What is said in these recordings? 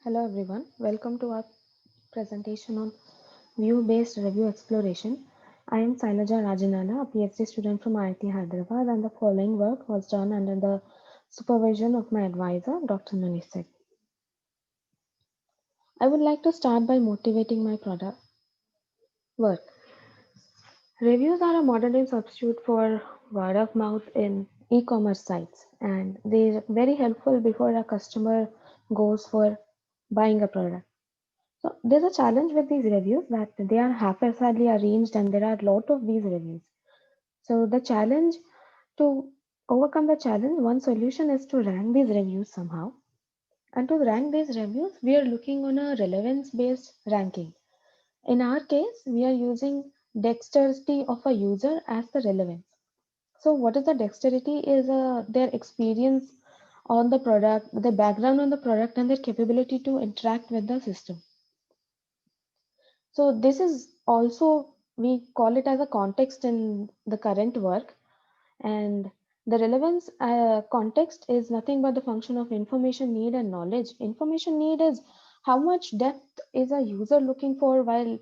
Hello everyone, welcome to our presentation on view-based review exploration. I am Sailaja Rajanala, a PhD student from IIT Hyderabad, and the following work was done under the supervision of my advisor, Dr. Manish Seth. I would like to start by motivating my product work. Reviews are a modern day substitute for word of mouth in e-commerce sites, and they're very helpful before a customer goes for buying a product. So there's a challenge with these reviews that they are haphazardly arranged and there are a lot of these reviews. So the challenge to overcome the challenge, one solution is to rank these reviews somehow. And to rank these reviews, we are looking on a relevance based ranking. In our case, we are using dexterity of a user as the relevance. So what is the dexterity is their experience on the product, their background on the product and their capability to interact with the system. So this is also, we call it as a context in the current work, and the relevance context is nothing but the function of information need and knowledge. Information need is how much depth is a user looking for while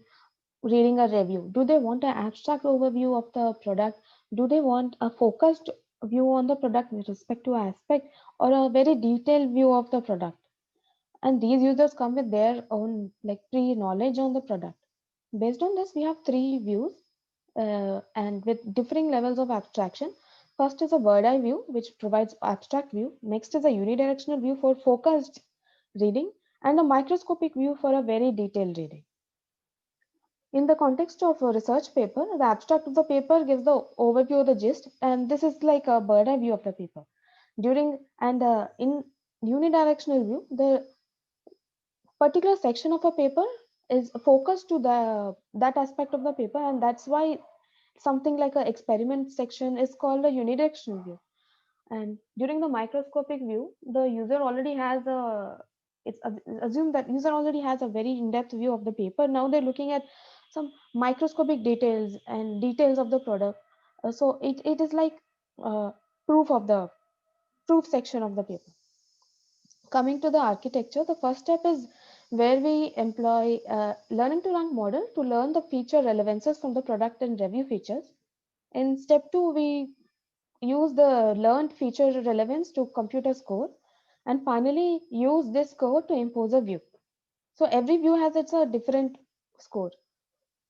reading a review. Do they want an abstract overview of the product? Do they want a focused view on the product with respect to aspect, or a very detailed view of the product? And these users come with their own like pre-knowledge on the product. Based on this, we have three views and with differing levels of abstraction. First is a bird eye view, which provides abstract view. Next is a unidirectional view for focused reading, and a microscopic view for a very detailed reading. In the context of a research paper, the abstract of the paper gives the overview of the gist, and this is like a bird eye view of the paper. In unidirectional view, the particular section of a paper is focused to the that aspect of the paper, and that's why something like a experiment section is called a unidirectional view. And during the microscopic view, the user already has a it's assumed that user already has a very in-depth view of the paper. Now they're looking at some microscopic details and details of the product. So it is like uh, proof of the proof section of the paper. Coming to the architecture, the first step is where we employ a learning to rank model to learn the feature relevances from the product and review features. In step two, we use the learned feature relevance to compute a score, and finally use this score to impose a view. So every view has its a different score.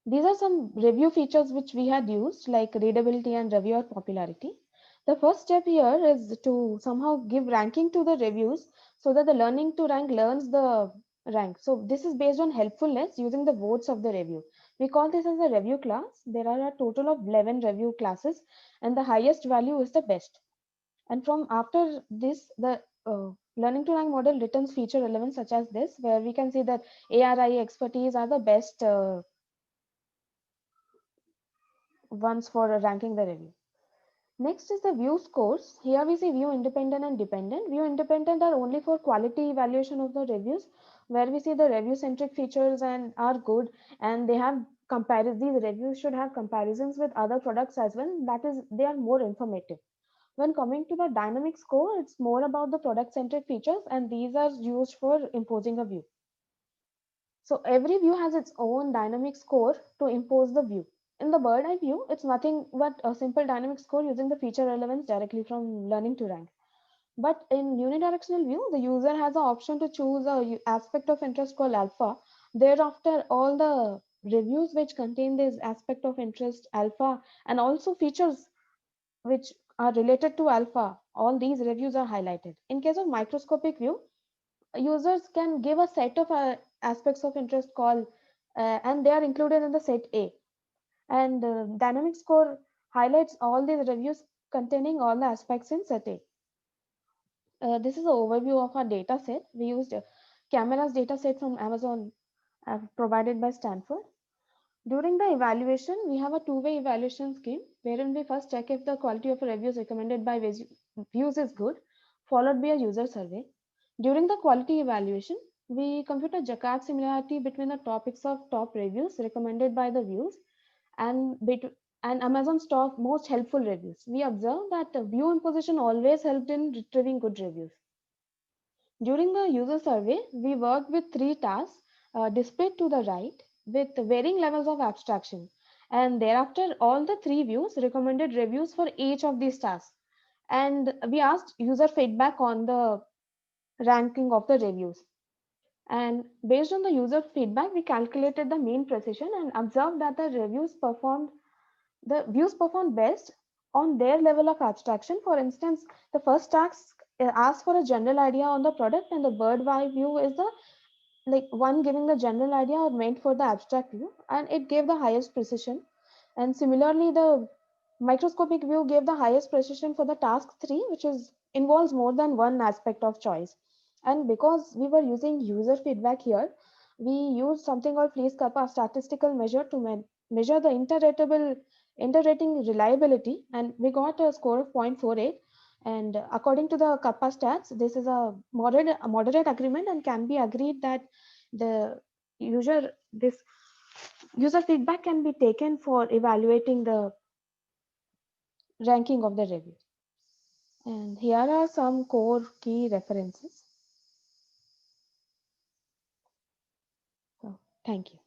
These are some review features which we had used, like readability and reviewer popularity. The first step here is to somehow give ranking to the reviews so that the learning to rank learns the rank. So this is based on helpfulness using the votes of the review. We call this as a review class. There are a total of 11 review classes, and the highest value is the best. And from after this, the learning to rank model returns feature relevance such as this, where we can see that ARI expertise are the best ones for ranking the review. Next is the view scores. Here we see view independent and dependent. View independent are only for quality evaluation of the reviews, where we see the review centric features and are good, and they have comparison. These reviews should have comparisons with other products as well. That is, they are more informative. When coming to the dynamic score, it's more about the product centric features, and these are used for imposing a view. So every view has its own dynamic score to impose the view. In the bird eye view, it's nothing but a simple dynamic score using the feature relevance directly from learning to rank. But in unidirectional view, the user has the option to choose a aspect of interest called alpha. Thereafter, all the reviews which contain this aspect of interest alpha and also features which are related to alpha, all these reviews are highlighted. In case of microscopic view, users can give a set of aspects of interest called and they are included in the set A. And dynamic score highlights all these reviews containing all the aspects in set A. This is an overview of our data set. We used cameras data set from Amazon provided by Stanford. During the evaluation, we have a two-way evaluation scheme wherein we first check if the quality of reviews recommended by views is good, followed by a user survey. During the quality evaluation, we compute a Jaccard similarity between the topics of top reviews recommended by the views and, and Amazon's top most helpful reviews. We observe that view imposition always helped in retrieving good reviews. During the user survey, we worked with three tasks displayed to the right with varying levels of abstraction. And thereafter, all the three views recommended reviews for each of these tasks. And we asked user feedback on the ranking of the reviews. And based on the user feedback, we calculated the mean precision and observed that the views performed best on their level of abstraction. For instance, the first task asks for a general idea on the product, and the bird eye view is the like one giving the general idea or meant for the abstract view, and it gave the highest precision. And similarly, the microscopic view gave the highest precision for the task 3, which is involves more than one aspect of choice. And because we were using user feedback here, we used something called Fleece-Kappa statistical measure to measure the inter-rating reliability, and we got a score of 0.48. And according to the Kappa stats, this is a moderate agreement and can be agreed that the this user feedback can be taken for evaluating the ranking of the review. And here are some core key references. So, thank you.